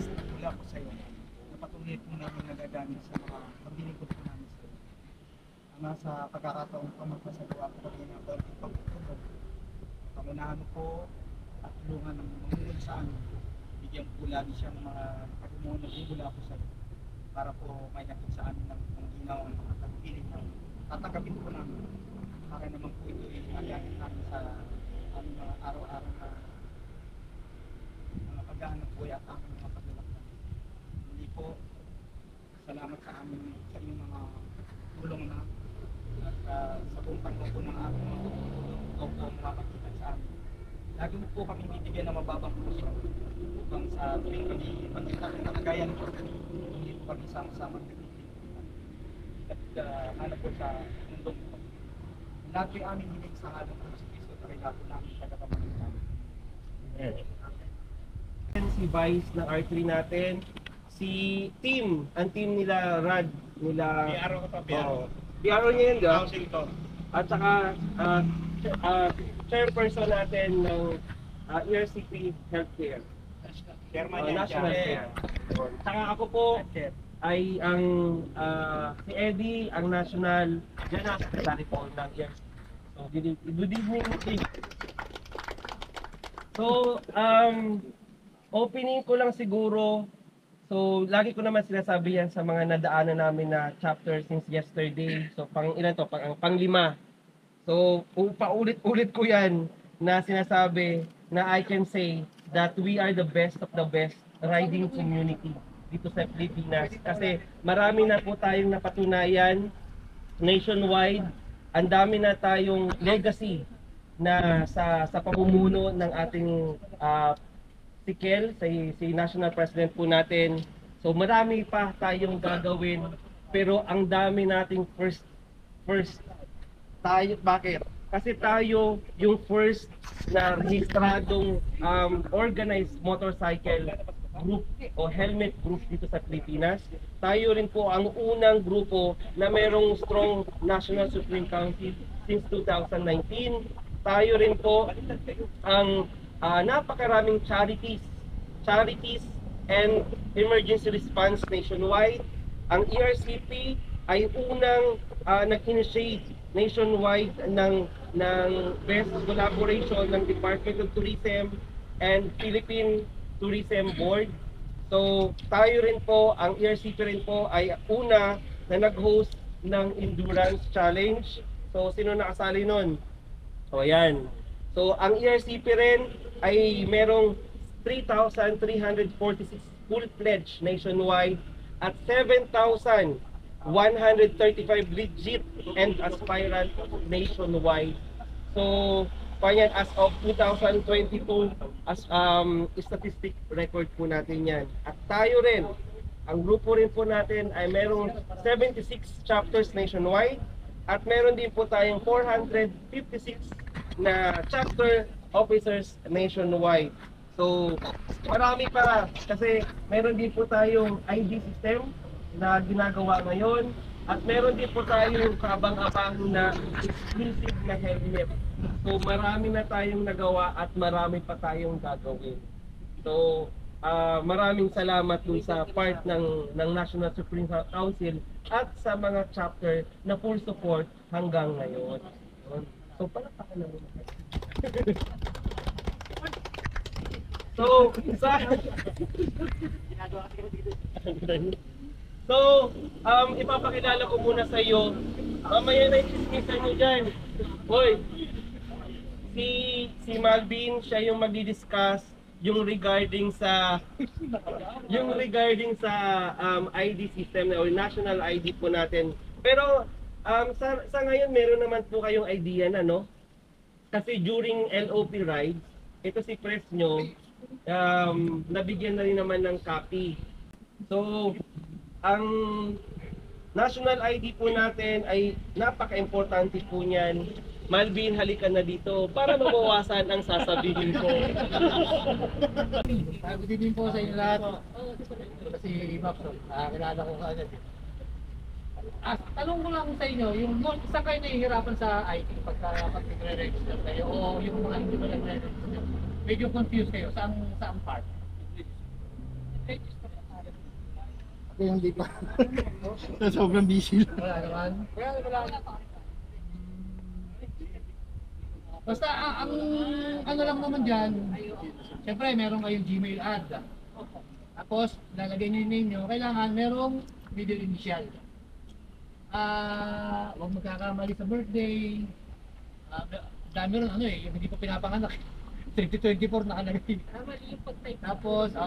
mula po sa iyo na patuloy po namin nagagamit sa mga paglilingkod po namin sa iyo. Nasa pagkakataon po magpasagawa po kami ng konting pagtutulog. Pangunahan mo po at tulungan ng mangungod sa amin. Bigyan po lagi siya ng mga pagmumuno mula po sa iyo para po may nakit sa amin ng ginawa ng mga tagpiling na tatanggapin po namin para naman po ito ay agahin namin sa aming mga araw-araw na mga paghahanap po at aming mga paglalakbay. Hindi po, salamat sa amin sa inyong mga tulong na at sa buong panahon po ng aming mga tutulong ikaw po mamagitan sa amin. Lagi mo po kami bibigyan ng mababang puso upang sa tuwing kami magkita ng nakagayan po, hindi po kami sama-sama at hanap po sa mundong po. Lahat po yung aming hiling sa halong po sa Kristo at kailangan po namin sa kapamagitan. Si Vice ng R3 natin, si Team, ang team nila Rad, nila PRO ko pa, PRO. PRO niya yun, di ba? Housing to. At saka chairperson natin ng ERCP Healthcare. Chairman National Care. Saka ako po ay ang si Eddie, ang National General Secretary po ng ERCP. So, good evening, team. So, opening ko lang siguro. So, lagi ko naman sinasabi yan sa mga nadaanan namin na chapter since yesterday. So, pang ilan to? Pang-5. So, paulit-ulit ko yan na sinasabi na I can say that we are the best of the best riding community dito sa Pilipinas. Kasi marami na po tayong napatunayan nationwide. Ang dami na tayong legacy na sa pamumuno ng ating si Kel, si National President po natin. So marami pa tayong gagawin, pero ang dami nating first tayo. Bakit? Kasi tayo yung first na rehistradong organized motorcycle group o helmet group dito sa Pilipinas. Tayo rin po ang unang grupo na merong strong National Supreme Council since 2019. Tayo rin po ang napakaraming charities and emergency response nationwide. Ang ERCP ay unang nag-initiate nationwide ng best collaboration ng Department of Tourism and Philippine Tourism Board. So tayo rin po, ang ERCP rin po ay una na nag-host ng Endurance Challenge. So sino nakasali nun? So ayan. So ang ERCP rin ay merong 3,346 full pledge nationwide at 7,135 legit and aspirant nationwide. So panyan as of 2022 as statistic record po natin yan. At tayo rin, ang grupo rin po natin ay merong 76 chapters nationwide at meron din po tayong 456 na chapter officers nationwide. So, marami pa kasi meron din po tayong ID system na ginagawa ngayon at meron din po tayong kabang-abang na exclusive na helmet. So, marami na tayong nagawa at marami pa tayong gagawin. So, maraming salamat dun sa part ng National Supreme Council at sa mga chapter na full support hanggang ngayon. So, palakpakan naman. So, ipapakilala ko muna sa iyo. Mamaya na i-chismisan nyo dyan. Hoy, si Malvin, siya yung magdi-discuss yung regarding sa ID system or national ID po natin. Pero sa ngayon meron naman po kayong idea na, no? Kasi during LOP rides, ito si press nyo, nabigyan na rin naman ng copy. So, ang national ID po natin ay napaka-importante po niyan. Malvin, halika na dito para mabawasan ang sasabihin ko. Good evening po sa inyo lahat. Kasi Mapson, kilala ko agad. Tanong ko lang sa inyo, yung isa kayo nahihirapan sa IT pag nagre-register kayo o yung mga hindi ba nagre-register, medyo confused kayo, saan part? Kaya hindi pa. Sobrang busy lang. Wala naman. Wala. Basta ang ano lang naman dyan, siyempre meron kayong Gmail ad. Tapos, lalagay nyo yung name nyo, kailangan merong middle initial. Huwag magkakamali sa birthday. Dami rin ano yung hindi pa pinapanganak. 2024 nakalagay. Tapos,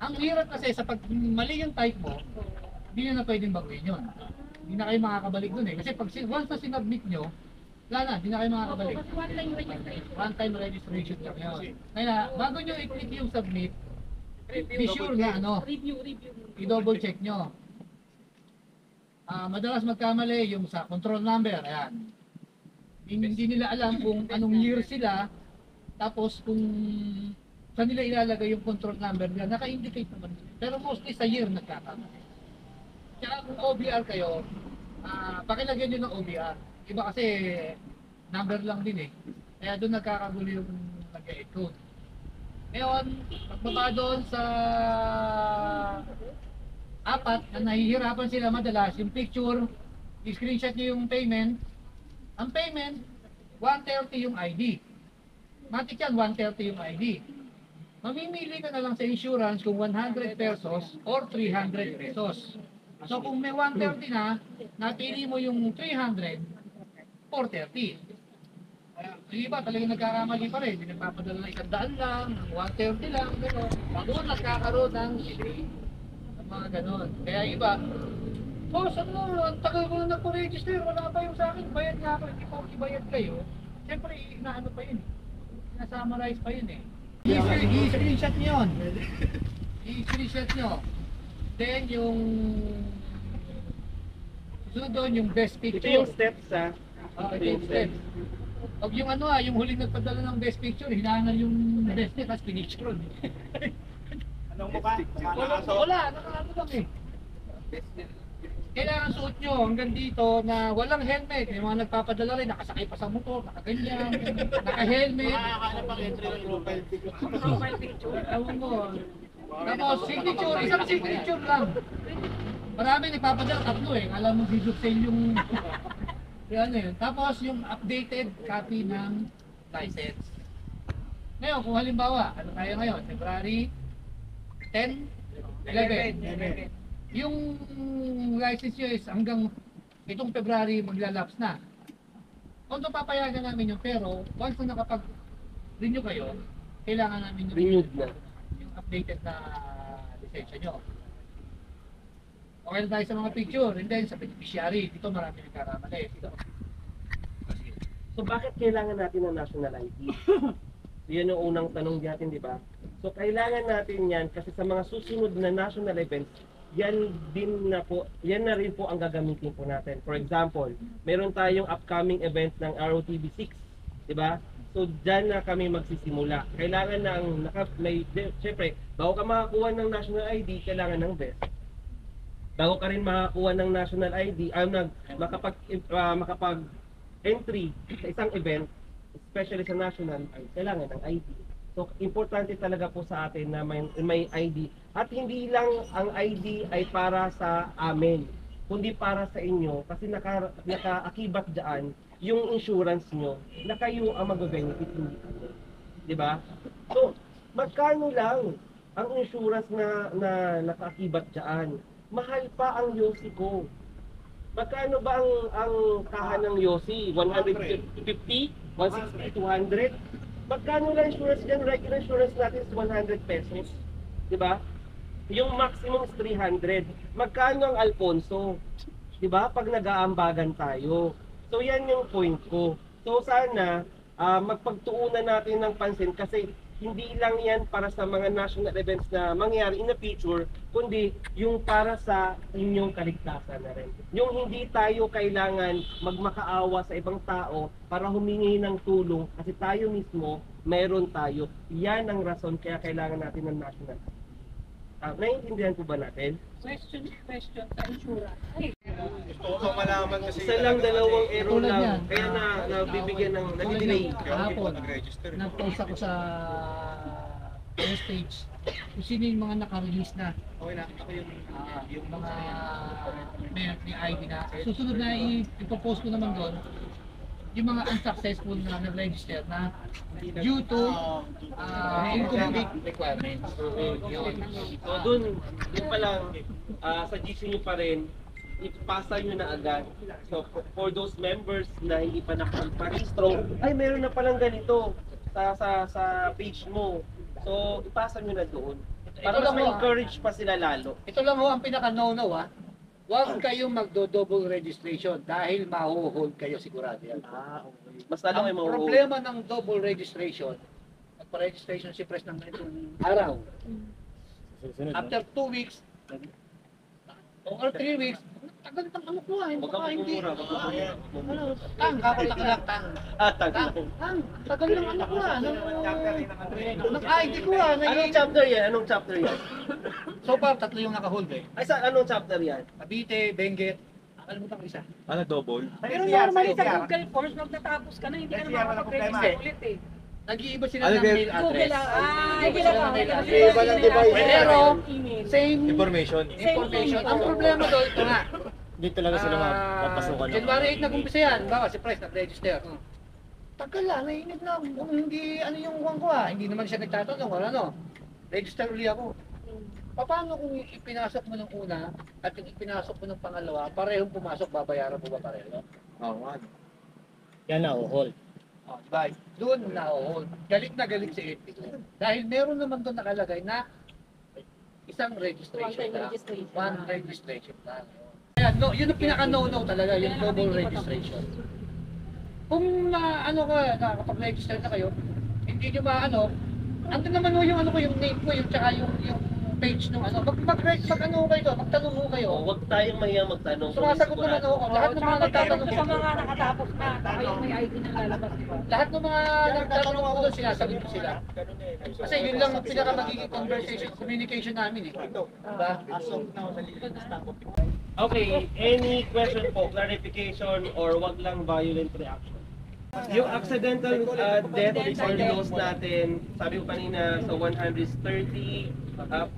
ang hirap kasi sa pag mali yung type mo, hindi na pwedeng baguhin yun. Hindi na kayo makakabalik dun eh. Kasi pag once na sinubmit nyo, wala na, hindi na kayo makakabalik. One time registration lang yun. Kaya bago nyo i-click yung submit, be sure na i-double check nyo. Madalas magkamali yung sa control number, ayan. Hindi nila alam kung anong year sila, tapos kung saan nila ilalagay yung control number nila, naka-indicate naman. Pero mostly sa year nagkakamali. Kaya kung OBR kayo, pakilagyan nyo ng OBR. Iba kasi number lang din eh. Kaya doon nagkakagulo yung nag-encode. Ngayon, pagbaba doon sa apat na nahihirapan sila madalas, yung picture, i-screenshot nyo yung payment. Ang payment, 130 yung ID. Matik yan, 130 yung ID. Mamimili ka na lang sa insurance kung 100 pesos or 300 pesos. So kung may 130 na, napili mo yung 300, 430. Yung iba talagang nagkakamali pa rin. Hindi nagpapadala ng 100 lang, 130 lang, gano'n. Bago nagkakaroon ng delay. Mga gano'n. Kaya iba, boss, ang tagal ko na nagpo-register, wala pa yung sa akin, bayad nga ako, hindi pa ibayad kayo. Siyempre, inaano pa yun eh. Na-summarize pa yun eh. I-screenshot nyo yun. I-screenshot nyo. Then yung susunod doon yung best picture. Ito yung steps Ito yung steps. Pag yung yung huling nagpadala ng best picture, hinahangal yung best niya, tapos pinicture. Anong mukha? Wala, nakakano lang eh. Kailangan suot nyo hanggang dito na walang helmet. Yung mga nagpapadala rin, nakasakay pa sa motor, nakaganyan, naka-helmet. Makakala pang entry ng profile picture. Profile picture, ewan mo. Tapos signature, isang signature lang. Marami nagpapadala, tatlo eh. Alam mo, video sale yung ano yun. Tapos yung updated copy ng license. Ngayon, kung halimbawa, ano tayo ngayon? February 10, 11. Yung license nyo is hanggang itong February maglalapse na. Although papayagan namin yun, pero once na nakapag-renew kayo, kailangan namin yung renewed na. yung updated na lisensya nyo. Okay na tayo sa mga picture, and then sa beneficiary, dito marami nagkakamali. So bakit kailangan natin ng national ID? So yan yung unang tanong natin, di ba? So kailangan natin yan kasi sa mga susunod na national events, yan na rin po ang gagamitin po natin. For example, meron tayong upcoming event ng ROTB 6, di ba? So diyan na kami magsisimula. Kailangan na syempre, bago ka makakuha ng national ID, kailangan ng vest. Bago ka rin makakuha ng national ID, makapag-entry sa isang event, especially sa national, kailangan ng ID. So, importante talaga po sa atin na may ID. At hindi lang ang ID ay para sa amin, kundi para sa inyo. Kasi nakaakibat dyan yung insurance nyo na kayo ang mag-benefit. Diba? So, magkano lang ang insurance na nakaakibat dyan? Mahal pa ang Yossi ko. Magkano ba ang kahan ng Yossi? 150? 160? 200? Magkano lang insurance dyan? Regular insurance natin is 100 pesos. Diba? Yung maximum is 300. Magkano ang Alfonso? Diba? Pag nag-aambagan tayo. So yan yung point ko. So sana magpagtuunan natin ng pansin kasi hindi lang yan para sa mga national events na mangyayari in the future, kundi yung para sa inyong kaligtasan na rin. Yung hindi tayo kailangan magmakaawa sa ibang tao para humingi ng tulong kasi tayo mismo, meron tayo. Yan ang rason kaya kailangan natin ng national. Naiintindihan po ba natin? Question sa insurance. Gusto ko malaman kasi Isa lang, dalawang error Tulad lang. yan. Kaya nabibigyan ng nag-delay. Kahapon, nag-register. nag-post ako sa stage kung sino yung mga naka-release na Okay na, ako yung mga may ID na. Susunod na ipopost ko naman doon yung mga unsuccessful na nag-register na due to incomplete requirements. Yun. So dun pa lang, suggestion nyo pa rin, ipasa nyo na agad. So for those members na hindi pa nakapag-registro, ay meron na palang ganito sa page mo. So ipasa nyo na doon. Para mas ma-encourage pa sila lalo. Ito lang ho ang pinaka-no-no ha. Huwag kayong magdo-double registration dahil mahuhold kayo sigurado yan. Mas lalo kayo Ang mauho. problema ng double registration, magpa-registration si Pres ng ganitong araw. After 2 weeks, or 3 weeks, tagal ng ano ko Huwag baka kang hindi. bumura, Ano, tang, kakulak-lak, tang. tagal. Tagal ng ano ko ng ID ko Anong chapter yan? Anong chapter yan? So far, 3 yung naka-hold eh. Ay, anong chapter yan? Cavite, Benguet, nakalimutan ko isa. Double? Pero normally sa Google Forms, pag natapos ka na, hindi ka na makakapag-register ulit eh. Nag-iiba sila Ano ng ba- mail address. Google lang. Iba sila ng mail address. Iba lang device. Pero, email. same Information. information. Ang problema doon, ito nga. Hindi talaga sila mapapasukan. January 8 nag-umpisa yan. Bawa si Price nag-register. Tagal lang, nainip na. Kung hindi, ano yung uwang ko Hindi naman siya nagtatanong, ano. Register uli ako. Paano kung ipinasok mo ng una at yung ipinasok mo ng pangalawa, parehong pumasok, babayaran mo ba pareho? Oo nga. Yan na, hold. Diba? Doon na-hold. Galit na galit si Epic. Dahil meron naman doon nakalagay na isang registration lang. One registration lang. Kaya, no, yun ang pinaka-no-no talaga, yung double registration. Kung ano ka, nakakapag-register na kayo, hindi nyo maano, andun naman mo yung ano ko, yung name ko, yung tsaka yung page nung ano, mag-ano kayo doon, magtanong mo kayo. Huwag tayong mahiyang magtanong. Sumasagot naman ako. Lahat ng mga nagtatanong Sa mga nakatapos na, saka yung may ID na lalabas, di ba? Lahat ng mga nagtatanong ako doon, sinasagot ko sila. Kasi yun lang ang pinaka magiging conversation, communication namin eh. Diba? Okay, any question po, clarification, or wag lang violent reaction? Yung accidental death or loss natin, sabi ko kanina, sa 130,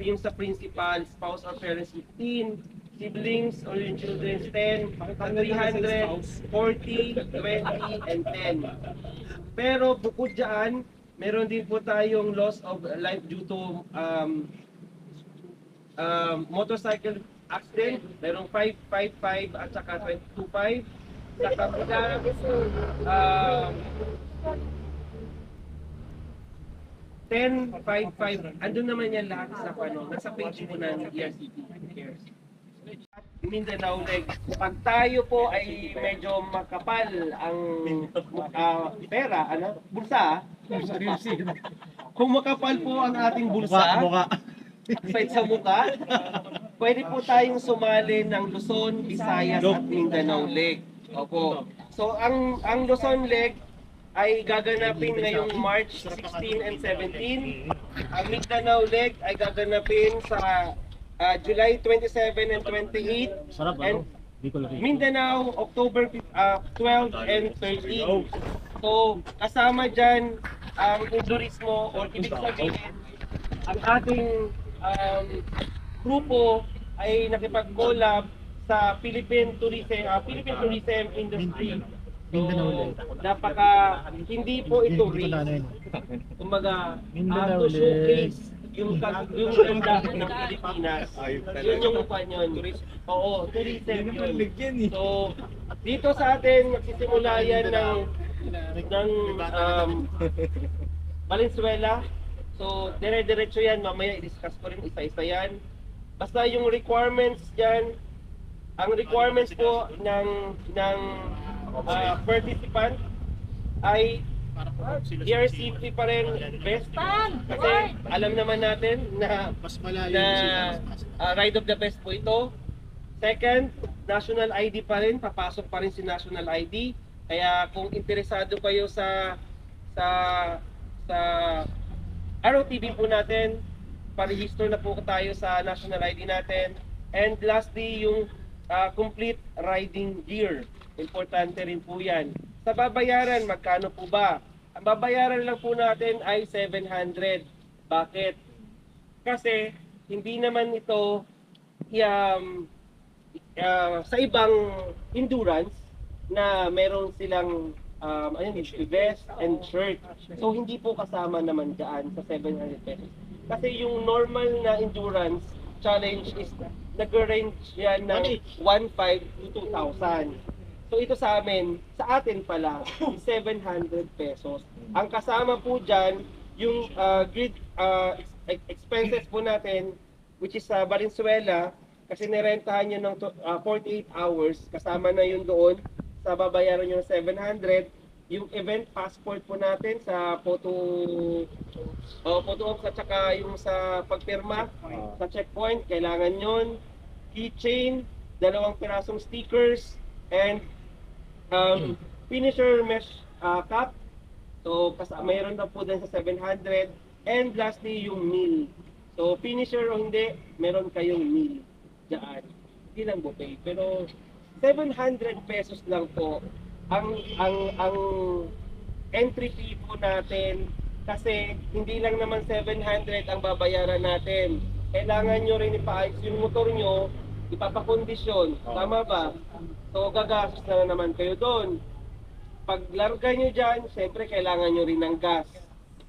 yung sa principal, spouse or parents 15, siblings or yung children 10, 300, 40, 20, and 10. Pero bukod dyan, meron din po tayong loss of life due to motorcycle accident, merong 555 at saka 225. Sa kabila, 1055. Andun naman yan lahat sa nasa page po ng ERCP. Mindanao Leg. Pag tayo po ay medyo makapal ang pera, bulsa. Kung makapal po ang ating bulsa, aside sa mukha, pwede po tayong sumali ng Luzon, Visayas at Mindanao Leg. Opo. So ang Luzon Leg ay gaganapin ngayong March 16 and 17. Ang Mindanao Leg ay gaganapin sa July 27 and 28. And Mindanao, October 12 and 13. So kasama dyan ang turismo or ibig sabihin ang ating grupo ay nakipag-collab sa Philippine tourism industry. So, hindi po ito race. Kumbaga, to showcase yung ganda ng Pilipinas. Yun yung mukha nyon. Oo, tourism yun. So, dito sa atin, magsisimula yan ng Valenzuela. So, dire-diretso yan. Mamaya i-discuss ko rin isa-isa yan. Basta yung requirements dyan, ang requirements po ng participant ay ERCP pa rin best. Kasi alam naman natin na ride of the best po ito. Second, national ID pa rin, papasok pa rin si national ID. Kaya kung interesado kayo sa ROTV po natin, pa-register na po tayo sa national ID natin. And lastly, yung complete riding gear. Importante rin po yan. Sa babayaran, magkano po ba? Ang babayaran lang po natin ay 700 Bakit? Kasi hindi naman ito um, sa ibang endurance na meron silang vest and shirt. So hindi po kasama naman dyan sa 700 pesos. Kasi yung normal na endurance challenge is nag-range yan ng 1,500 to 2,000. So ito sa amin, sa atin pala, 700 pesos. Ang kasama po dyan, yung grid expenses po natin, which is sa Valenzuela, kasi nirentahan nyo ng 48 hours, kasama na yun doon, sa babayaran nyo ng 700. Yung event passport po natin sa photo ops at saka yung sa pagpirma sa checkpoint, kailangan yun. Keychain, 2 pirasong stickers, and finisher mesh cap. So, mayroon na po din sa 700. And lastly, yung meal. So, finisher o hindi, meron kayong meal dyan. Hindi lang buffet. Pero, 700 pesos lang po ang entry fee po natin. Kasi, hindi lang naman 700 ang babayaran natin. Kailangan nyo rin ipaayos yung motor nyo, ipapakondisyon. Tama ba? So, gagastos na naman kayo doon. Pag larga nyo dyan, siyempre kailangan nyo rin ng gas.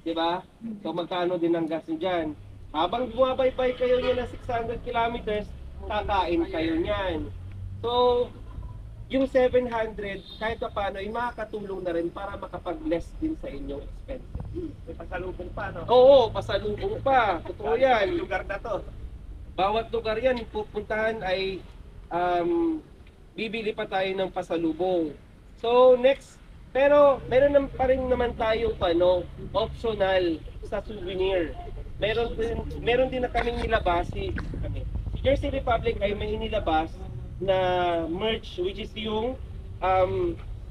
Diba? So, magkano din ang gas nyo dyan? Habang bumabaybay kayo nyo na 600 kilometers, kakain kayo nyan. So, yung 700, kahit pa paano, ay makakatulong na rin para makapag-less din sa inyong expenses. May pasalubong pa, no? Oo, pasalubong pa. Totoo yan. Lugar na to. Bawat lugar yan, pupuntahan ay bibili pa tayo ng pasalubong. So, next, pero meron pa rin naman tayong optional sa souvenir. Meron din na kaming nilabas si Jersey Republic ay may inilabas na merch, which is yung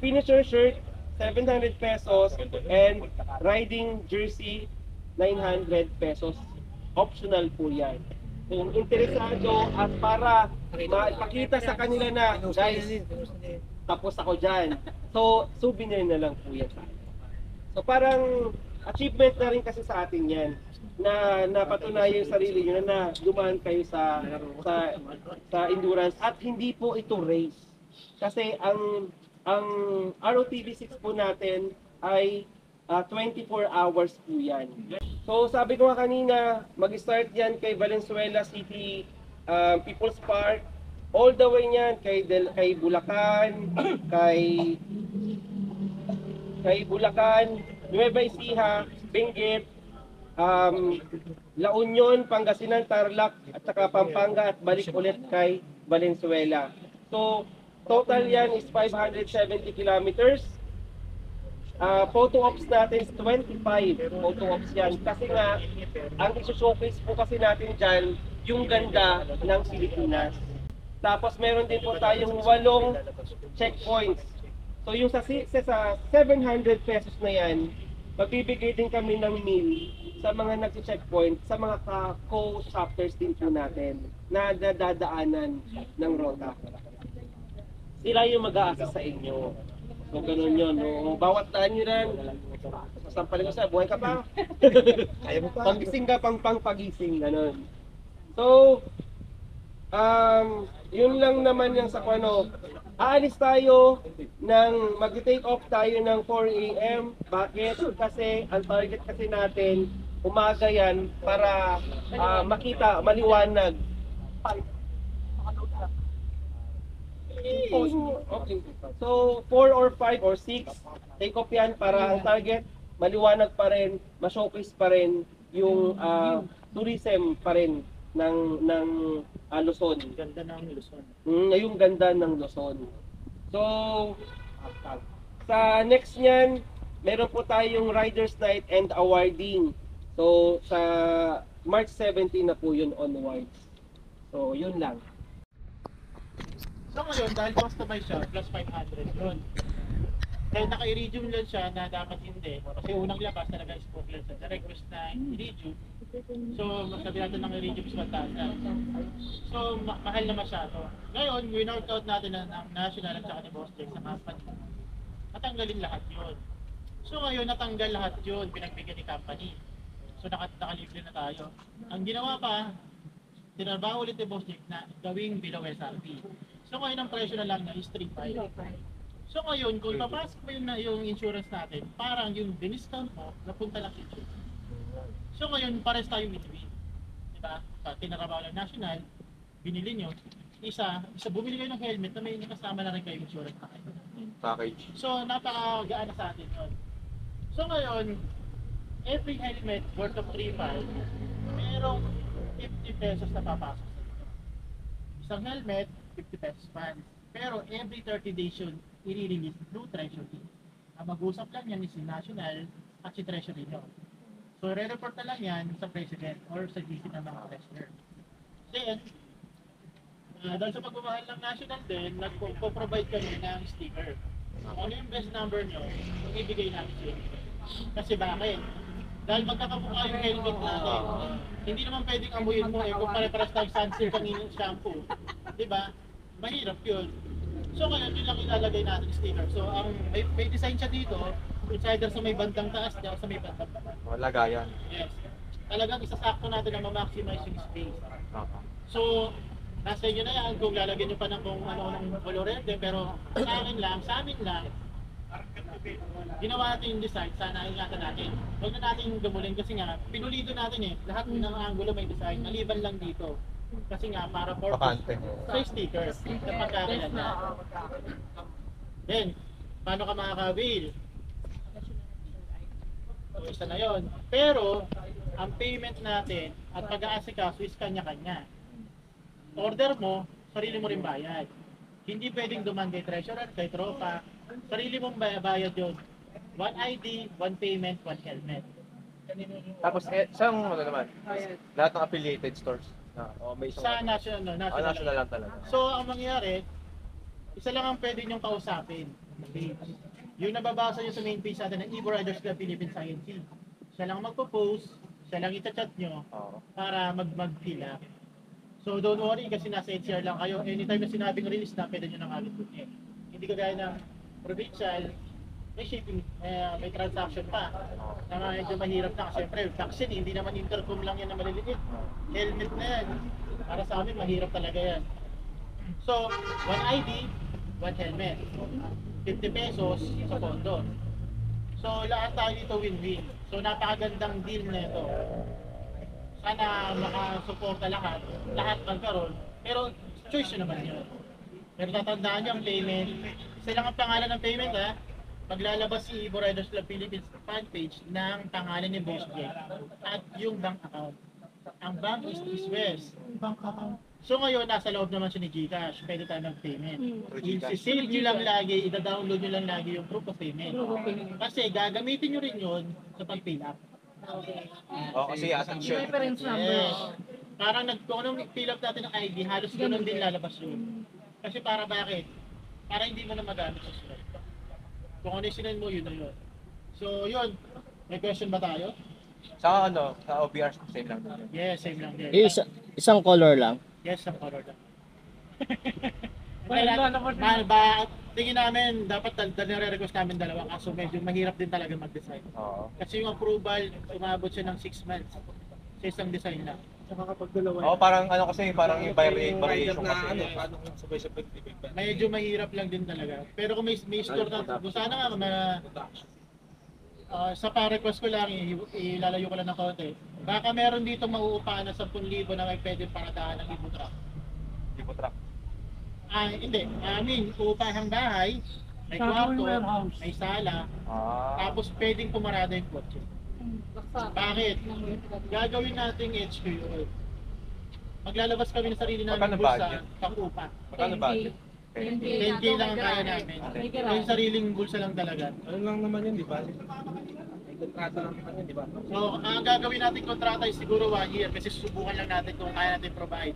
finisher shirt 700 pesos and riding jersey 900 pesos. Optional po yan. Kung interesado at para maipakita sa kanila na, guys, tapos ako dyan. So, souvenir na lang po yan sa atin. So, parang achievement na rin kasi sa atin yan na napatunayan yung sarili nyo na dumaan kayo sa endurance at hindi po ito race. Kasi ang ROTV6 po natin ay 24 hours po yan. So sabi ko nga kanina, mag-start yan kay Valenzuela City People's Park, all the way niyan kay Bulacan, kay Bulacan, Nueva Ecija, Benguet, La Union, Pangasinan, Tarlac, at saka Pampanga at balik ulit kay Valenzuela. So, total yan is 570 kilometers. Photo ops natin is 25 photo ops yan. Kasi nga, ang iso-showcase po kasi natin dyan, yung ganda ng Pilipinas. Tapos meron din po tayong 8 checkpoints. So yung sa 700 pesos na yan, magbibigay din kami ng meal sa mga nagsi-checkpoint, sa mga co-chapters din po natin na dadaanan ng rota. Sila yung mag-aasa sa inyo. So ganun yun. No? Bawat daan nyo rin, sasampalin ko sa buhay ka pa. Pagising ka pang pagising, ganun. So, yun lang naman yung sa kwano. Aalis tayo mag-take off tayo ng 4 AM. Bakit? Kasi ang target kasi natin, umaga yan para makita, maliwanag. Okay. So, 4 or 5 or 6, take off yan para ang target, maliwanag pa rin, ma-showcase pa rin yung tourism pa rin ng Luzon. Ganda ng Luzon. Yung ganda ng Luzon. So, sa next niyan, meron po tayong Riders Night and Awarding. So, sa March 17 na po yun onwards. So, yun lang. So ngayon, dahil customized siya, plus 500 yun. Dahil naka-iridium lang siya na dapat hindi. Kasi unang labas talaga spoke lang siya. The request na iridium. So, sabi natin ng iridium is 1,000. So, mahal na masyado. Ngayon, win-out out natin ng national at saka ni Boss Jack sa company. Natanggalin lahat yun. So ngayon, natanggal lahat yun, pinagbigyan ni company. So nakalibre na tayo. Ang ginawa pa, tinarbaho ulit ni Boss Jake na gawing below SRP. So ngayon ang presyo na lang na is 3.5. So ngayon, kung papasok mo yung insurance natin, parang yung diniscount mo, napunta lang sa insurance. So ngayon, pares tayo win-win. Diba? Tinarabaho lang national, binili nyo, isa bumili kayo ng helmet na may kasama na rin kayo insurance na kayo. Package. So napakagaan na sa atin yun. So ngayon, every helmet worth of 3.5, merong 50 pesos na papasok sa inyo. Isang helmet, 50 pesos man. Pero every 30 days yun, i-release through Treasury. Ang mag-usap lang yan is si National at si Treasury nyo. So re-report na lang yan sa President or sa GC ng mga Treasurer. Then, dahil sa pagmamahal ng National din, nagpo-provide kami ng sticker. Kung ano yung best number nyo, ibigay namin sa inyo. Kasi bakit? Dahil magkakamukha yung helmet natin. Hindi naman pwedeng amuyin mo kung pare-paras tayong sunsilk ang inyong shampoo. Diba? Mahirap yun. So ngayon, yun lang ilalagay natin sticker. So may design siya dito, it's either sa may bandang taas o sa may bandang baba. Lagayan. Yes. Talagang isasakto natin na ma-maximize yung space. Okay. So, nasa inyo na yan kung lalagyan nyo pa ng kung ano ng colorete, pero sa amin lang, ginawa natin yung design, sana ingatan natin. Huwag na natin gumulin kasi nga, pinulido natin lahat ng angulo may design, maliban lang dito. Kasi nga, para purpose, Bakante. sa sticker, na pagkakalan na. Then, paano ka makaka-avail? So, isa na yun. Pero, ang payment natin at pag-aasikaso is kanya-kanya. Order mo, sarili mo rin bayad. Hindi pwedeng duman kay treasurer, kay tropa. Sarili mong bayad yun. One ID, one payment, one helmet. Tapos, saan ano naman? Lahat ng affiliated stores. May isang Sa national, national lang talaga. So, ang mangyayari, isa lang ang pwede niyong kausapin. Okay. Yung nababasa niyo sa main page natin ng Evo Riders Club Philippines INC. Siya lang magpo-post, siya lang i-chat nyo Oo. para mag-fill up. So don't worry kasi nasa NCR lang kayo. Anytime na sinabing release na, pwede nyo nang agad kunin. Hindi kagaya ng provincial, may shipping, may transaction pa. Na medyo mahirap na. Siyempre, vaccine, hindi naman intercom lang yan na maliliit. Helmet na yan. Para sa amin, mahirap talaga yan. So, one ID, one helmet. 50 pesos sa pondo. So, lahat tayo dito win-win. So, napakagandang deal na ito. Sana makasuporta lahat magkaroon. Pero, choice nyo naman yun. Pero tatandaan nyo ang payment. Isa lang ang pangalan ng payment Maglalabas si Evo Riders Club Philippines fan page ng pangalan ni Boss Jake at yung bank account. Ang bank is East West. Bank account. So ngayon, nasa loob naman siya ni Gcash. Pwede tayo mag-payment. I-save nyo lang lagi, i-download nyo lang lagi yung proof of payment. Kasi gagamitin nyo rin yun sa pag-fill up. Kasi attention. Reference number. Yes. Parang kung anong fill up natin ng ID, halos ganun din lalabas yun. Kasi para bakit? Para hindi mo na magamit sa sulat. Kung ano yung sinend mo, yun na yun. So yun, may question ba tayo? Sa OBR, same lang. Yes, same lang din. Isang color lang. Yes, ang color lang. Wala naman. Tingin namin, dapat nare-request namin dalawa kaso medyo mahirap din talaga mag-design. Oo. Kasi yung approval, umabot siya ng 6 months sa isang design lang. Oo, parang parang yung variation kasi. Medyo mahirap lang din talaga. Pero kung may store na, kung sana nga sa pa-request ko lang, ilalayo ko lang ng konti. Baka meron dito mauupahan na 10,000 na may pwede paradahan ng Evo Truck. Evo Truck. Hindi. Uupahang bahay, may kwarto, may sala, tapos pwedeng pumarada yung kotse. Bakit? Gagawin nating HQ yun. Maglalabas kami ng sarili namin Magkano bulsa, budget? pang-upa. Magkano budget? 10K lang ang kaya namin. Yung sariling bulsa lang talaga. Ano lang naman yun, di ba? May kontrata lang naman yun, di ba? So, ang gagawin nating kontrata is siguro 1 year kasi susubukan lang natin kung kaya natin provide.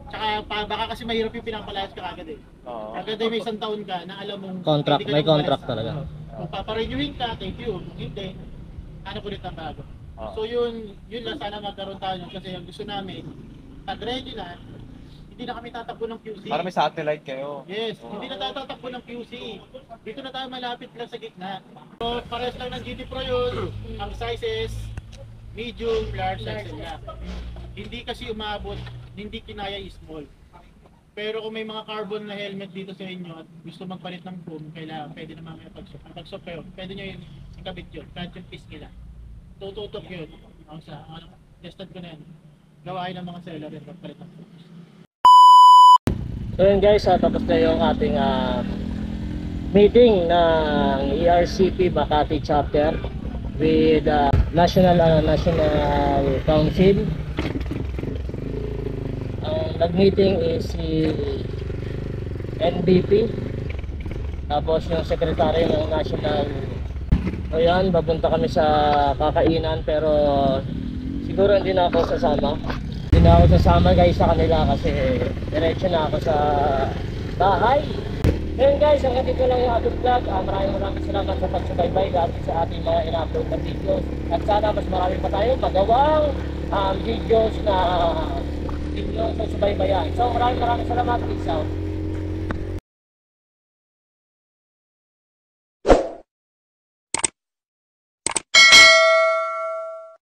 Tsaka baka kasi mahirap yung pinapalayas ka agad Oo. Agad may isang taon ka na alam mong Contract, pwede ka may nang contract umalis. talaga. Kung paparenewing ka, thank you. Kung hindi, hanap ulit ng bago. Oo. So yun lang sana magkaroon tayo kasi ang gusto namin, pag ready na, hindi na kami tatakbo ng QC. Para may satellite kayo. Yes, hindi na tayo tatakbo ng QC. Dito na tayo malapit lang sa gitna. So pares lang ng GT Pro yun. Ang sizes, medium, large, XL na. Hindi kasi umabot, hindi kinaya small. Pero kung may mga carbon na helmet dito sa inyo at gusto magpalit ng boom, kailangan, pwede na mamaya pag-swap kayo, pwede nyo yung ikabit yun, kahit yung piece nila. Tututok yun. Ang sa, tested ko na yan. Gawain ng mga seller yun, magpalit ng boom. So yun guys, tapos na yung ating meeting ng ERCP Makati chapter with National Council. Ang nag-meeting is si NBP, tapos yung secretary ng National. So yan, papunta kami sa kakainan, pero siguro hindi na ako sasama. Hindi na ako sasama guys sa kanila kasi diretso na ako sa bahay. Ngayon guys, hanggang dito lang yung ating vlog. Maraming salamat sa pagsubaybay dati sa ating mga ina-upload na videos. At sana mas marami pa tayong magawang videos na inyong susubaybayan. So maraming salamat. Peace out.